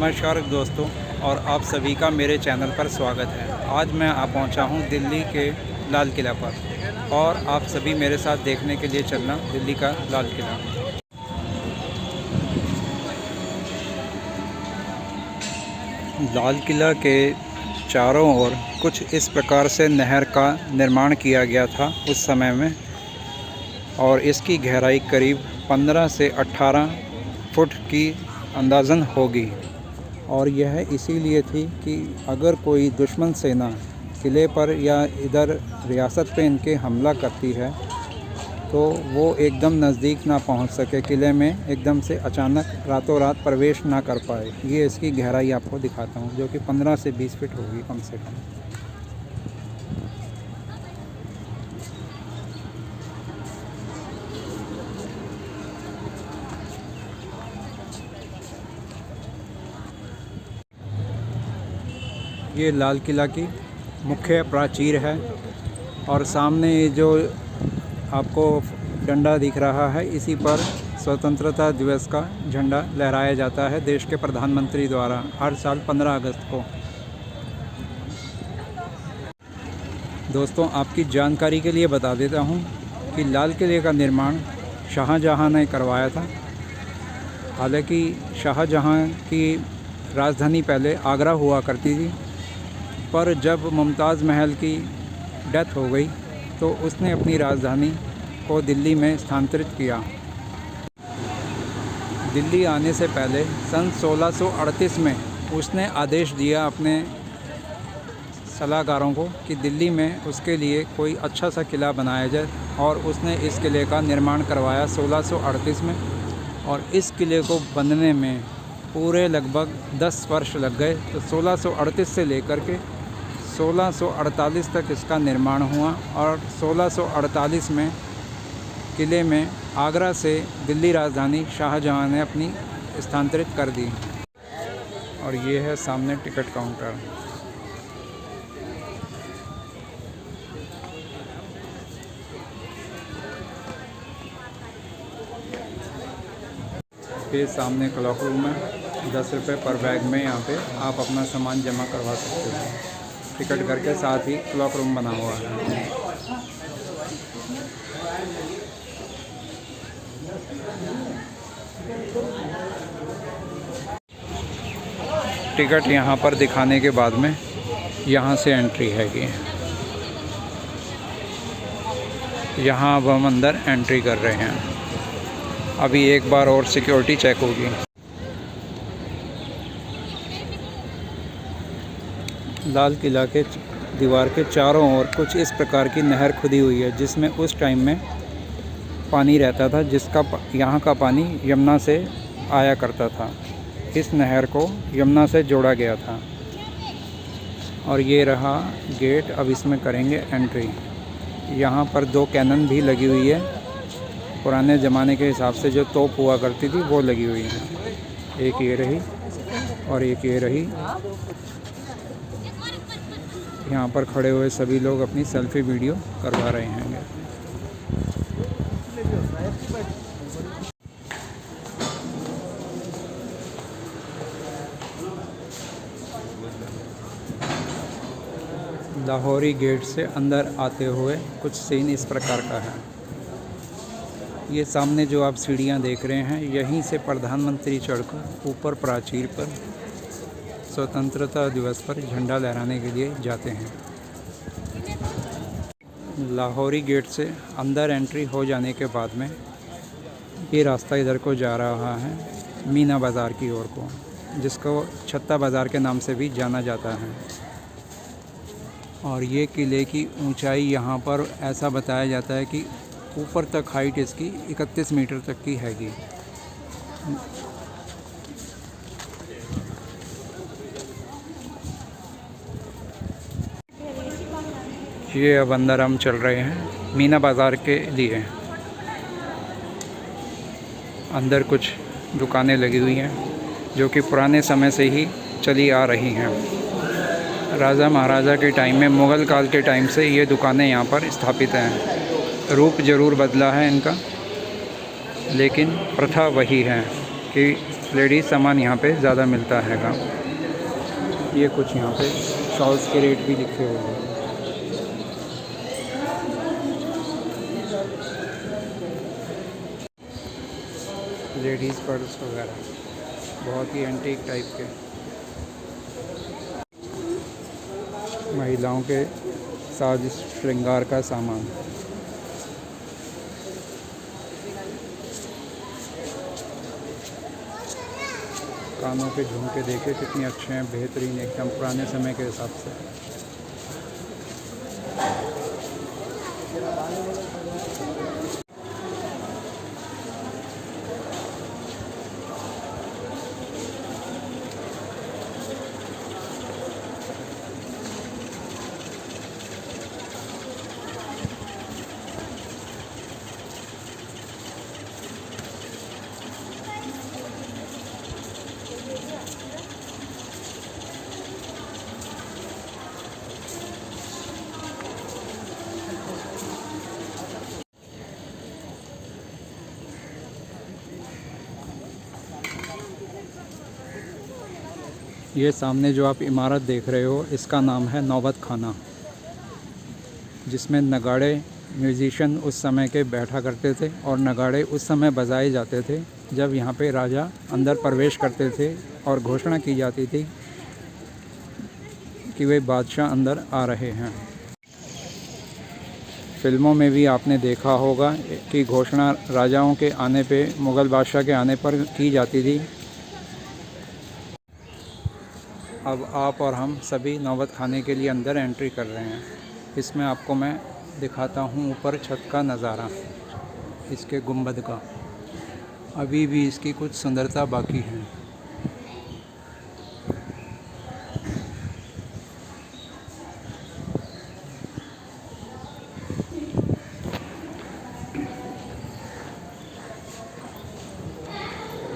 नमस्कार दोस्तों, और आप सभी का मेरे चैनल पर स्वागत है। आज मैं पहुंचा हूं दिल्ली के लाल किला पर, और आप सभी मेरे साथ देखने के लिए चलना दिल्ली का लाल किला। लाल किला के चारों ओर कुछ इस प्रकार से नहर का निर्माण किया गया था उस समय में, और इसकी गहराई करीब 15 से 18 फुट की अंदाज़न होगी। और यह इसीलिए थी कि अगर कोई दुश्मन सेना किले पर या इधर रियासत पे इनके हमला करती है तो वो एकदम नज़दीक ना पहुंच सके, किले में एकदम से अचानक रातों रात प्रवेश ना कर पाए। ये इसकी गहराई आपको दिखाता हूँ, जो कि 15 से 20 फीट होगी कम से कम। ये लाल किला की मुख्य प्राचीर है, और सामने जो आपको डंडा दिख रहा है, इसी पर स्वतंत्रता दिवस का झंडा लहराया जाता है देश के प्रधानमंत्री द्वारा हर साल 15 अगस्त को। दोस्तों, आपकी जानकारी के लिए बता देता हूँ कि लाल किले का निर्माण शाहजहाँ ने करवाया था। हालांकि शाहजहाँ की राजधानी पहले आगरा हुआ करती थी, पर जब मुमताज़ महल की डेथ हो गई तो उसने अपनी राजधानी को दिल्ली में स्थानांतरित किया। दिल्ली आने से पहले सन 1638 में उसने आदेश दिया अपने सलाहकारों को कि दिल्ली में उसके लिए कोई अच्छा सा किला बनाया जाए, और उसने इस किले का निर्माण करवाया 1638 में। और इस किले को बनने में पूरे लगभग 10 वर्ष लग गए। तो 1638 से लेकर के 1648 तक इसका निर्माण हुआ, और 1648 में किले में आगरा से दिल्ली राजधानी शाहजहाँ ने अपनी स्थानांतरित कर दी। और ये है सामने टिकट काउंटर। ये सामने क्लॉक रूम है। 10 रुपये पर बैग में यहाँ पे आप अपना सामान जमा करवा सकते हो टिकट करके। साथ ही क्लॉक रूम बना हुआ है। टिकट यहाँ पर दिखाने के बाद में यहाँ से एंट्री हैगी। यहाँ अब हम अंदर एंट्री कर रहे हैं। अभी एक बार और सिक्योरिटी चेक होगी। लाल किला के दीवार के चारों ओर कुछ इस प्रकार की नहर खुदी हुई है, जिसमें उस टाइम में पानी रहता था, जिसका यहाँ का पानी यमुना से आया करता था। इस नहर को यमुना से जोड़ा गया था। और ये रहा गेट। अब इसमें करेंगे एंट्री। यहाँ पर 2 कैनन भी लगी हुई है। पुराने ज़माने के हिसाब से जो तोप हुआ करती थी वो लगी हुई है। एक ये रही और एक ये रही। यहाँ पर खड़े हुए सभी लोग अपनी सेल्फी वीडियो करवा रहे हैं। लाहौरी गेट से अंदर आते हुए कुछ सीन इस प्रकार का है। ये सामने जो आप सीढ़ियाँ देख रहे हैं, यहीं से प्रधानमंत्री चढ़कर ऊपर प्राचीर पर स्वतंत्रता दिवस पर झंडा लहराने के लिए जाते हैं। लाहौरी गेट से अंदर एंट्री हो जाने के बाद में ये रास्ता इधर को जा रहा है मीना बाज़ार की ओर को, जिसको छत्ता बाज़ार के नाम से भी जाना जाता है। और ये किले की ऊंचाई यहाँ पर ऐसा बताया जाता है कि ऊपर तक हाइट इसकी 31 मीटर तक की हैगी। ये अब अंदर हम चल रहे हैं मीना बाज़ार के लिए। अंदर कुछ दुकानें लगी हुई हैं जो कि पुराने समय से ही चली आ रही हैं। राजा महाराजा के टाइम में, मुग़ल काल के टाइम से ये दुकानें यहाँ पर स्थापित हैं। रूप ज़रूर बदला है इनका, लेकिन प्रथा वही है कि लेडीज़ सामान यहाँ पे ज़्यादा मिलता हैगा। ये कुछ यहाँ पे शॉल्स के रेट भी लिखे हुए हैं। लेडीज़ पर्स वगैरह बहुत ही एंटीक टाइप के। महिलाओं के साज श्रृंगार का सामान। कानों के झुमके देखे कितने अच्छे हैं, बेहतरीन एकदम पुराने समय के हिसाब से। ये सामने जो आप इमारत देख रहे हो इसका नाम है नौबत खाना, जिसमें नगाड़े म्यूज़िशियन उस समय के बैठा करते थे और नगाड़े उस समय बजाए जाते थे जब यहाँ पे राजा अंदर प्रवेश करते थे और घोषणा की जाती थी कि वे बादशाह अंदर आ रहे हैं। फिल्मों में भी आपने देखा होगा कि घोषणा राजाओं के आने पे, मुग़ल बादशाह के आने पर की जाती थी। अब आप और हम सभी नौबत खाने के लिए अंदर एंट्री कर रहे हैं। इसमें आपको मैं दिखाता हूँ ऊपर छत का नज़ारा, इसके गुंबद का। अभी भी इसकी कुछ सुंदरता बाकी है।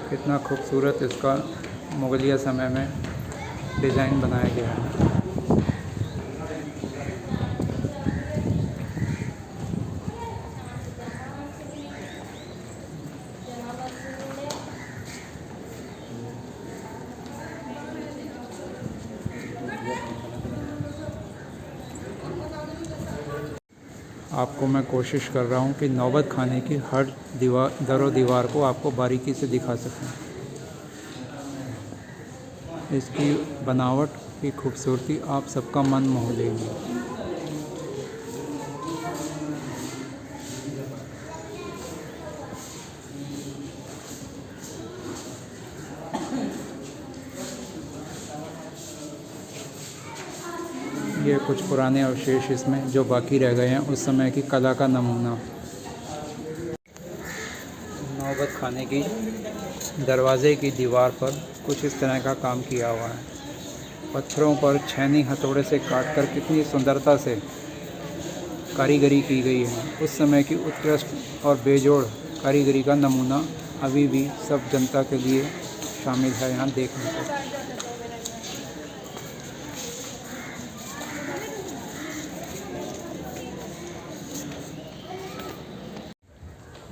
कितना खूबसूरत इसका मुग़लिया समय में डिज़ाइन बनाया गया है। आपको मैं कोशिश कर रहा हूँ कि नौबत खाने की हर दरो दीवार को आपको बारीकी से दिखा सकूँ। इसकी बनावट की खूबसूरती आप सबका मन मोह लेगी। ये कुछ पुराने अवशेष इसमें जो बाकी रह गए हैं उस समय की कला का नमूना। नौबत खाने की दरवाज़े की दीवार पर कुछ इस तरह का काम किया हुआ है। पत्थरों पर छेनी हथौड़े से काटकर कितनी सुंदरता से कारीगरी की गई है। उस समय की उत्कृष्ट और बेजोड़ कारीगरी का नमूना अभी भी सब जनता के लिए शामिल है यहाँ देखने को।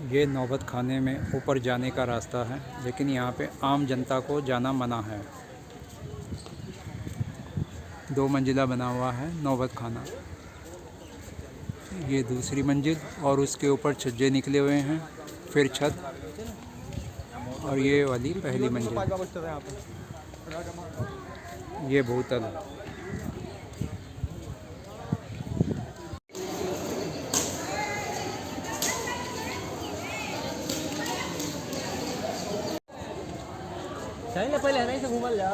ये नौबत खाने में ऊपर जाने का रास्ता है, लेकिन यहाँ पे आम जनता को जाना मना है। 2 मंजिला बना हुआ है नौबत खाना। ये दूसरी मंजिल और उसके ऊपर छज्जे निकले हुए हैं, फिर छत, और ये वाली पहली मंजिल। ये भूतल। पहले नहीं से घूमल जा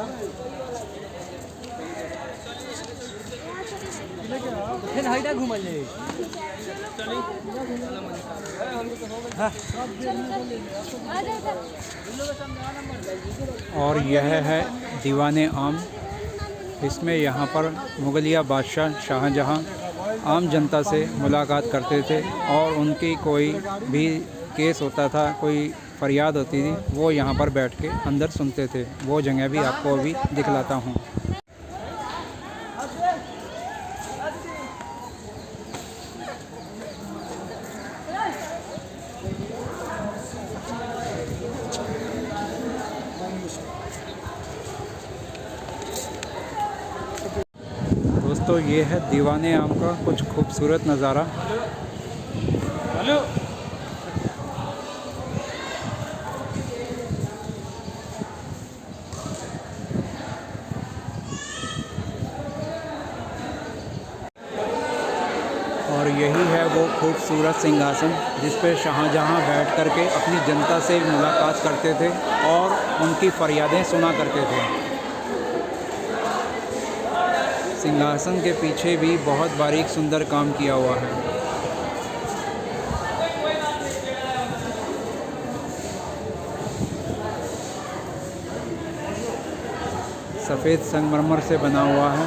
फिर हईटा घूमल जाए। और यह है दीवाने आम। इसमें यहाँ पर मुग़लिया बादशाह शाहजहाँ आम जनता से मुलाकात करते थे और उनकी कोई भी केस होता था, कोई फरियाद होती थी, वो यहाँ पर बैठ के अंदर सुनते थे। वो जगह भी आपको अभी दिखलाता हूँ। दोस्तों ये है दीवाने आम का कुछ खूबसूरत नज़ारा। हेलो। और यही है वो खूबसूरत सिंहासन जिस पे शाहजहाँ बैठ कर के अपनी जनता से मुलाकात करते थे और उनकी फरियादें सुना करते थे। सिंहासन के पीछे भी बहुत बारीक सुंदर काम किया हुआ है। सफ़ेद संगमरमर से बना हुआ है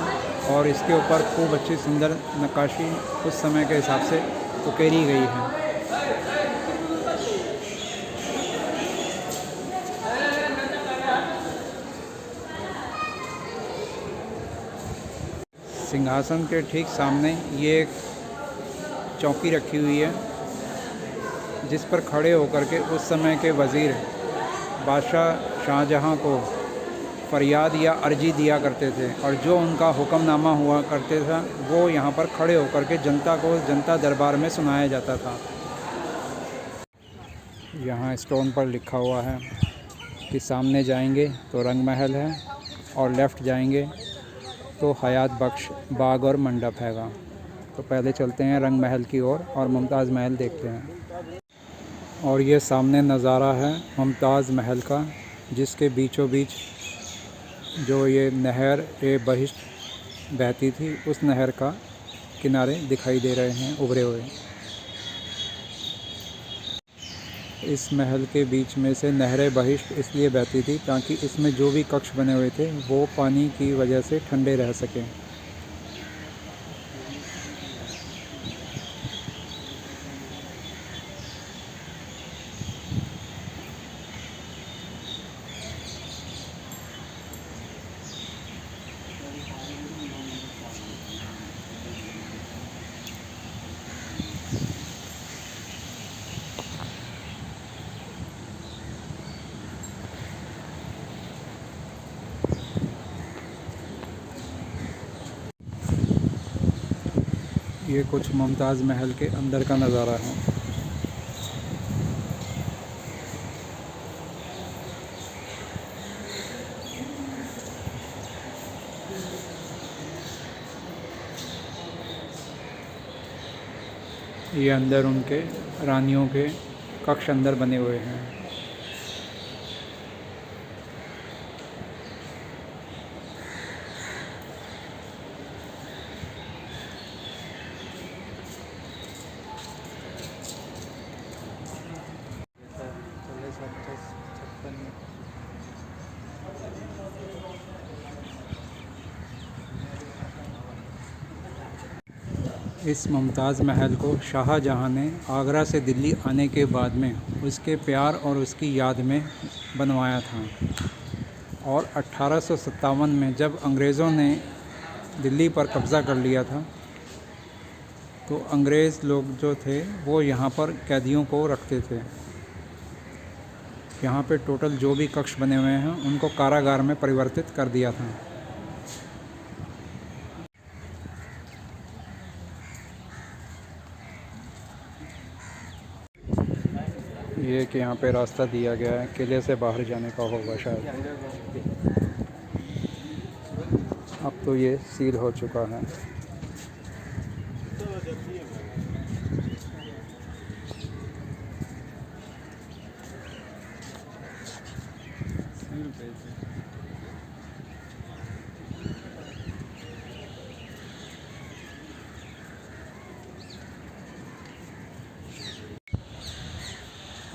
और इसके ऊपर खूब अच्छी सुंदर नक्काशी उस समय के हिसाब से उकेरी गई है। सिंहासन के ठीक सामने ये एक चौकी रखी हुई है जिस पर खड़े होकर के उस समय के वज़ीर बादशाह शाहजहाँ को फरियाद या अर्जी दिया करते थे और जो उनका हुक्मनामा हुआ करते था वो यहाँ पर खड़े होकर के जनता को जनता दरबार में सुनाया जाता था। यहाँ स्टोन पर लिखा हुआ है कि सामने जाएंगे तो रंग महल है और लेफ़्ट जाएंगे तो हयात बख्श बाग और मंडप हैगा। तो पहले चलते हैं रंग महल की ओर और मुमताज़ महल देखते हैं। और ये सामने नज़ारा है मुमताज़ महल का, जिसके बीचों बीच जो ये नहर ए बहिश्त बहती थी उस नहर का किनारे दिखाई दे रहे हैं उभरे हुए। इस महल के बीच में से नहर बहिश्त इसलिए बहती थी ताकि इसमें जो भी कक्ष बने हुए थे वो पानी की वजह से ठंडे रह सकें। ये कुछ मुमताज़ महल के अंदर का नज़ारा है। ये अंदर उनके रानियों के कक्ष अंदर बने हुए हैं। इस मुमताज़ महल को शाहजहाँ ने आगरा से दिल्ली आने के बाद में उसके प्यार और उसकी याद में बनवाया था। और 1857 में जब अंग्रेज़ों ने दिल्ली पर कब्ज़ा कर लिया था तो अंग्रेज़ लोग जो थे वो यहाँ पर कैदियों को रखते थे। यहाँ पे टोटल जो भी कक्ष बने हुए हैं उनको कारागार में परिवर्तित कर दिया था। ये कि यहाँ पे रास्ता दिया गया है, किले से बाहर जाने का होगा शायद। अब तो ये सील हो चुका है।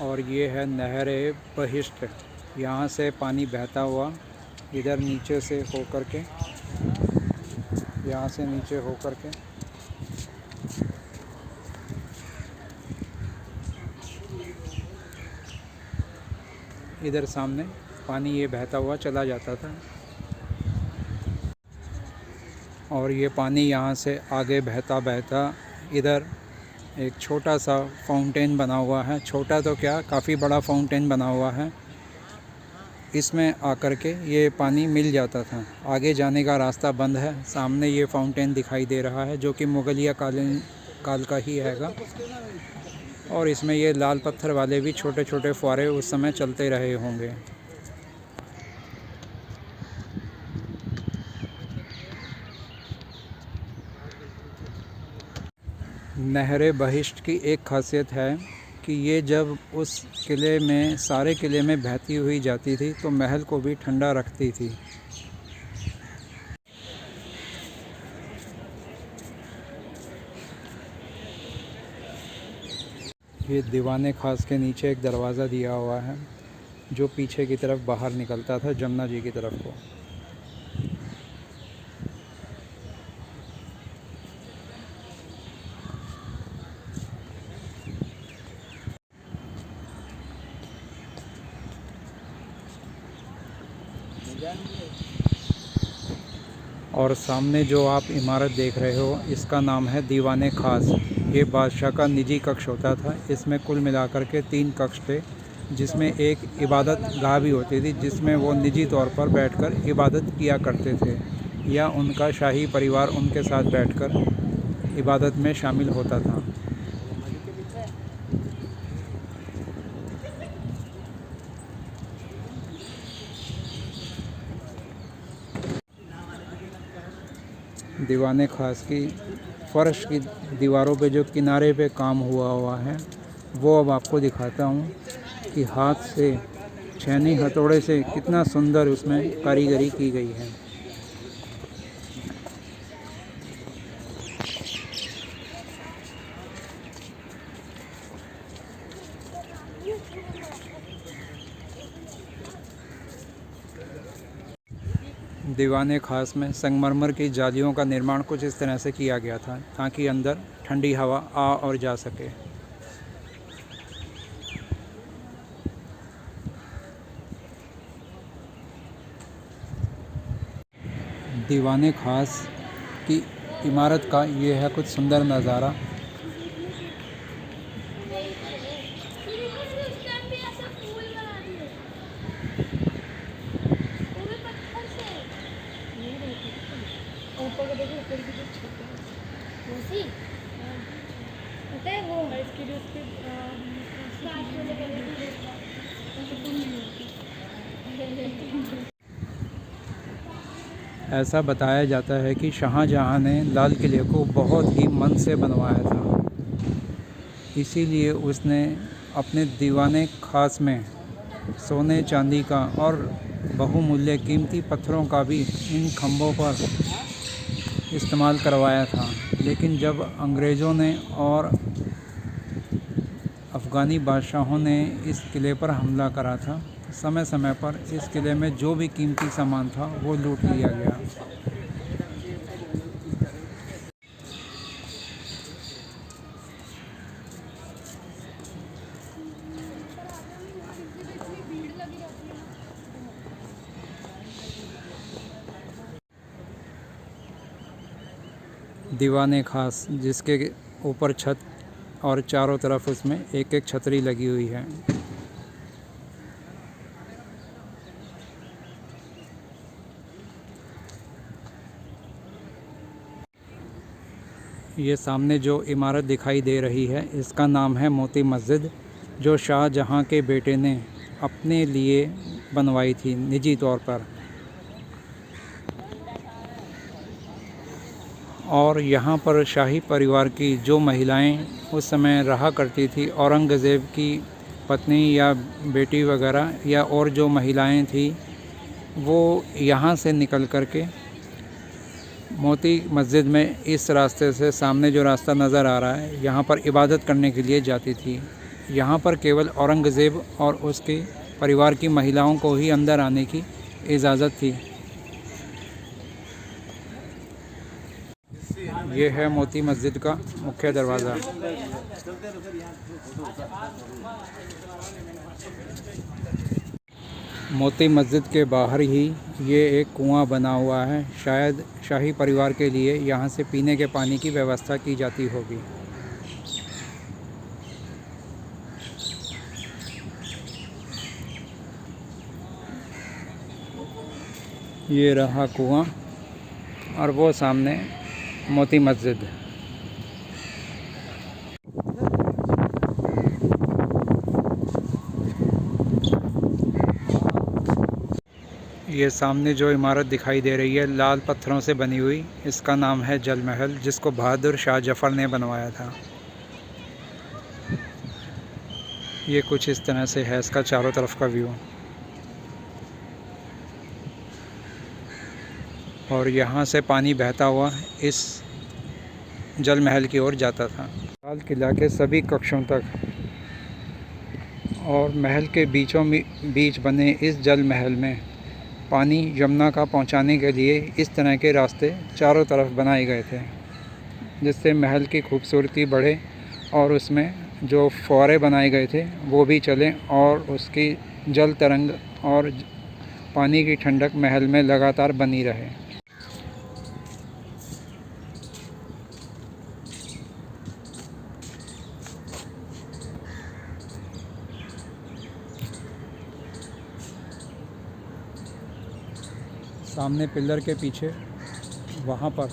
और ये है नहर ए बहिश्त। यहाँ से पानी बहता हुआ इधर नीचे से होकर के, यहाँ से नीचे होकर के इधर सामने पानी ये बहता हुआ चला जाता था। और ये पानी यहाँ से आगे बहता बहता इधर एक छोटा सा फाउंटेन बना हुआ है। छोटा तो क्या, काफ़ी बड़ा फाउंटेन बना हुआ है इसमें आकर के ये पानी मिल जाता था। आगे जाने का रास्ता बंद है। सामने ये फाउंटेन दिखाई दे रहा है जो कि मुगलिया काल का ही हैगा। और इसमें ये लाल पत्थर वाले भी छोटे छोटे फुहारे उस समय चलते रहे होंगे। नहर बहिश्त की एक खासियत है कि ये जब उस किले में सारे किले में बहती हुई जाती थी तो महल को भी ठंडा रखती थी। ये दीवाने खास के नीचे एक दरवाज़ा दिया हुआ है जो पीछे की तरफ बाहर निकलता था जमुना जी की तरफ को। और सामने जो आप इमारत देख रहे हो इसका नाम है दीवाने खास। ये बादशाह का निजी कक्ष होता था। इसमें कुल मिलाकर के 3 कक्ष थे, जिसमें एक इबादत गाह भी होती थी जिसमें वो निजी तौर पर बैठकर इबादत किया करते थे, या उनका शाही परिवार उनके साथ बैठकर इबादत में शामिल होता था। दीवाने खास की फ़र्श की दीवारों पे जो किनारे पे काम हुआ है वो अब आपको दिखाता हूँ कि हाथ से छेनी हथौड़े से कितना सुंदर उसमें कारीगरी की गई है। दीवाने खास में संगमरमर की जालियों का निर्माण कुछ इस तरह से किया गया था ताकि अंदर ठंडी हवा आ और जा सके। दीवाने खास की इमारत का ये है कुछ सुंदर नज़ारा। ऐसा बताया जाता है कि शाहजहाँ ने लाल किले को बहुत ही मन से बनवाया था, इसीलिए उसने अपने दीवाने खास में सोने चांदी का और बहुमूल्य कीमती पत्थरों का भी इन खंभों पर इस्तेमाल करवाया था। लेकिन जब अंग्रेज़ों ने और अफ़गानी बादशाहों ने इस किले पर हमला करा था, समय समय पर इस किले में जो भी कीमती सामान था वो लूट लिया गया। दीवाने खास जिसके ऊपर छत और चारों तरफ उसमें एक एक छतरी लगी हुई है। ये सामने जो इमारत दिखाई दे रही है इसका नाम है मोती मस्जिद, जो शाहजहाँ के बेटे ने अपने लिए बनवाई थी निजी तौर पर। और यहाँ पर शाही परिवार की जो महिलाएं उस समय रहा करती थी, औरंगज़ेब की पत्नी या बेटी वगैरह या और जो महिलाएं थी, वो यहाँ से निकल कर के मोती मस्जिद में इस रास्ते से सामने जो रास्ता नज़र आ रहा है यहाँ पर इबादत करने के लिए जाती थी। यहाँ पर केवल औरंगज़ेब और उसके परिवार की महिलाओं को ही अंदर आने की इजाज़त थी। ये है मोती मस्जिद का मुख्य दरवाज़ा। मोती मस्जिद के बाहर ही ये एक कुआं बना हुआ है। शायद शाही परिवार के लिए यहाँ से पीने के पानी की व्यवस्था की जाती होगी। ये रहा कुआं और वो सामने मोती मस्जिद। ये सामने जो इमारत दिखाई दे रही है लाल पत्थरों से बनी हुई, इसका नाम है जल महल, जिसको बहादुर शाह जफ़र ने बनवाया था। ये कुछ इस तरह से है इसका चारों तरफ का व्यू। और यहाँ से पानी बहता हुआ इस जल महल की ओर जाता था। लाल किला के सभी कक्षों तक और महल के बीचों बीच बने इस जल महल में पानी यमुना का पहुंचाने के लिए इस तरह के रास्ते चारों तरफ बनाए गए थे, जिससे महल की खूबसूरती बढ़े और उसमें जो फव्वारे बनाए गए थे वो भी चलें और उसकी जल तरंग और पानी की ठंडक महल में लगातार बनी रहे। सामने पिलर के पीछे वहाँ पर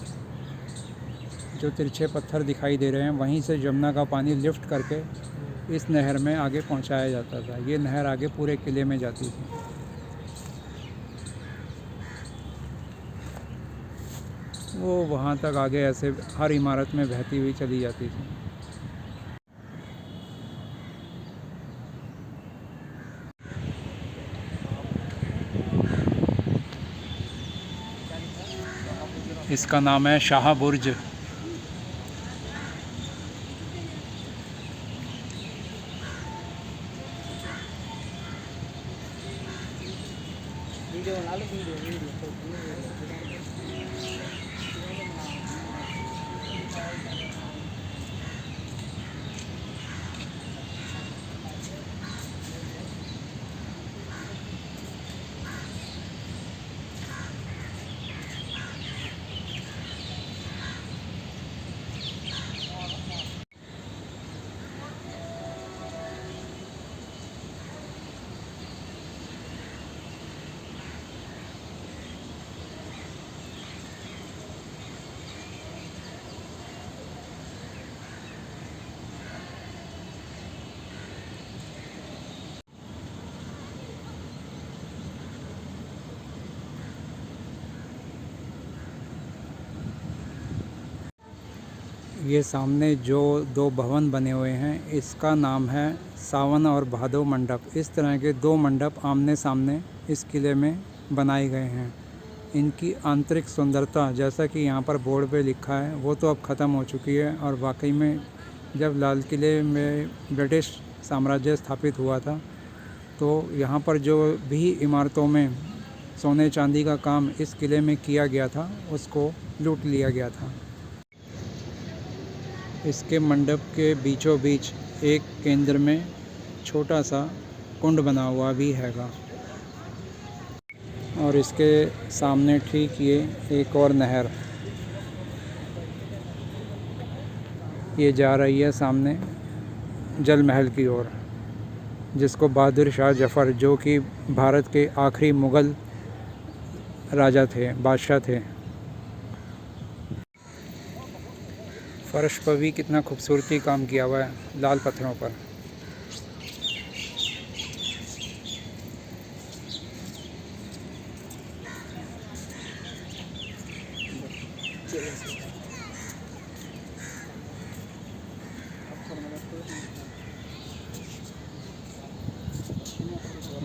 जो तिरछे पत्थर दिखाई दे रहे हैं, वहीं से यमुना का पानी लिफ्ट करके इस नहर में आगे पहुँचाया जाता था। ये नहर आगे पूरे किले में जाती थी। वो वहाँ तक आगे ऐसे हर इमारत में बहती हुई चली जाती थी। इसका नाम है शाह बुर्ज। ये सामने जो दो भवन बने हुए हैं, इसका नाम है सावन और भादो मंडप। इस तरह के दो मंडप आमने सामने इस किले में बनाए गए हैं। इनकी आंतरिक सुंदरता, जैसा कि यहाँ पर बोर्ड पे लिखा है, वो तो अब ख़त्म हो चुकी है। और वाकई में जब लाल किले में ब्रिटिश साम्राज्य स्थापित हुआ था, तो यहाँ पर जो भी इमारतों में सोने चांदी का काम इस किले में किया गया था, उसको लूट लिया गया था। इसके मंडप के बीचों बीच एक केंद्र में छोटा सा कुंड बना हुआ भी हैगा। और इसके सामने ठीक ये एक और नहर ये जा रही है सामने जल महल की ओर, जिसको बहादुर शाह जफ़र, जो कि भारत के आखिरी मुग़ल राजा थे, बादशाह थे। फर्श पर भी कितना खूबसूरती काम किया हुआ है लाल पत्थरों पर।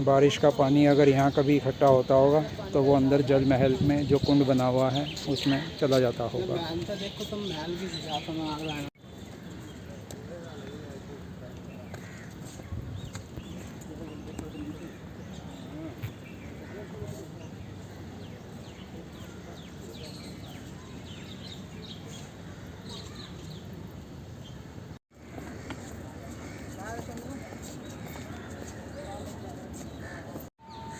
बारिश का पानी अगर यहाँ कभी इकट्ठा होता होगा तो वो अंदर जल महल में जो कुंड बना हुआ है उसमें चला जाता होगा।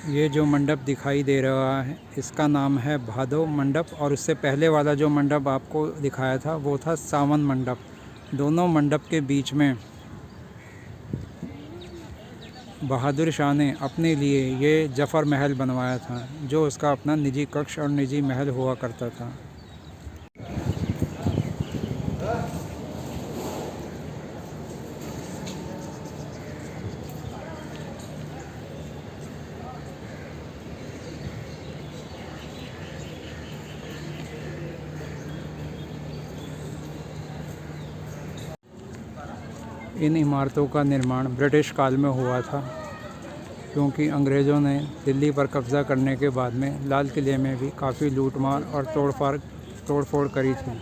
ये जो मंडप दिखाई दे रहा है, इसका नाम है भादो मंडप, और उससे पहले वाला जो मंडप आपको दिखाया था वो था सावन मंडप। दोनों मंडप के बीच में बहादुर शाह ने अपने लिए ये जफ़र महल बनवाया था, जो उसका अपना निजी कक्ष और निजी महल हुआ करता था। इन इमारतों का निर्माण ब्रिटिश काल में हुआ था, क्योंकि अंग्रेज़ों ने दिल्ली पर कब्ज़ा करने के बाद में लाल किले में भी काफ़ी लूटमार और तोड़फोड़ करी थी।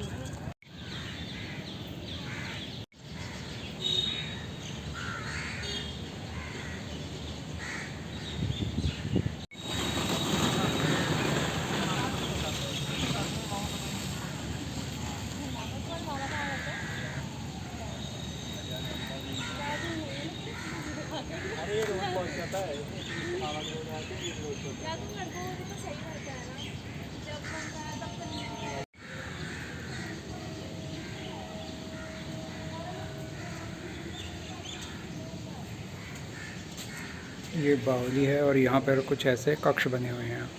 ये बावली है और यहाँ पर कुछ ऐसे कक्ष बने हुए हैं।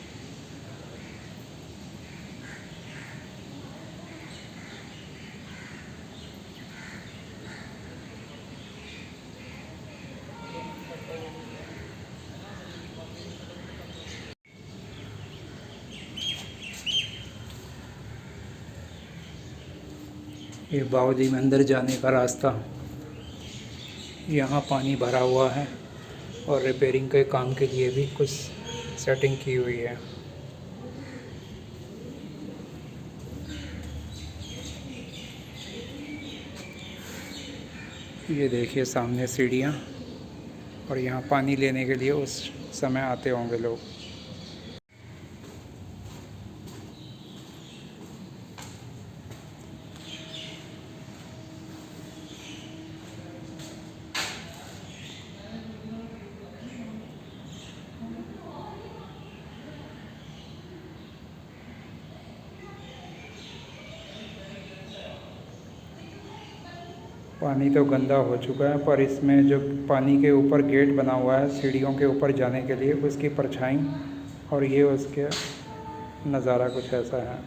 ये बावली में अंदर जाने का रास्ता, यहाँ पानी भरा हुआ है और रिपेयरिंग के काम के लिए भी कुछ सेटिंग की हुई है। ये देखिए सामने सीढ़ियाँ, और यहाँ पानी लेने के लिए उस समय आते होंगे लोग। पानी तो गंदा हो चुका है, पर इसमें जो पानी के ऊपर गेट बना हुआ है सीढ़ियों के ऊपर जाने के लिए, उसकी परछाई और ये उसके नज़ारा कुछ ऐसा है।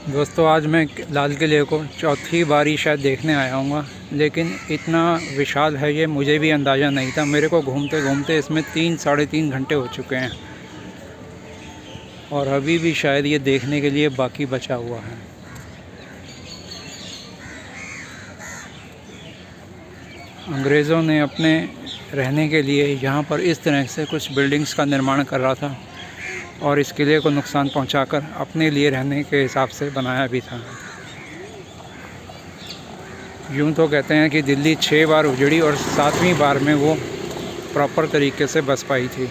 दोस्तों, आज मैं लाल किले को चौथी बारी शायद देखने आया हूँ, लेकिन इतना विशाल है ये मुझे भी अंदाज़ा नहीं था। मेरे को घूमते घूमते इसमें 3-3.5 घंटे हो चुके हैं और अभी भी शायद ये देखने के लिए बाकी बचा हुआ है। अंग्रेज़ों ने अपने रहने के लिए यहाँ पर इस तरह से कुछ बिल्डिंग्स का निर्माण कर रहा था और इस किले को नुकसान पहुंचाकर अपने लिए रहने के हिसाब से बनाया भी था। यूँ तो कहते हैं कि दिल्ली 6 बार उजड़ी और 7वीं बार में वो प्रॉपर तरीके से बस पाई थी।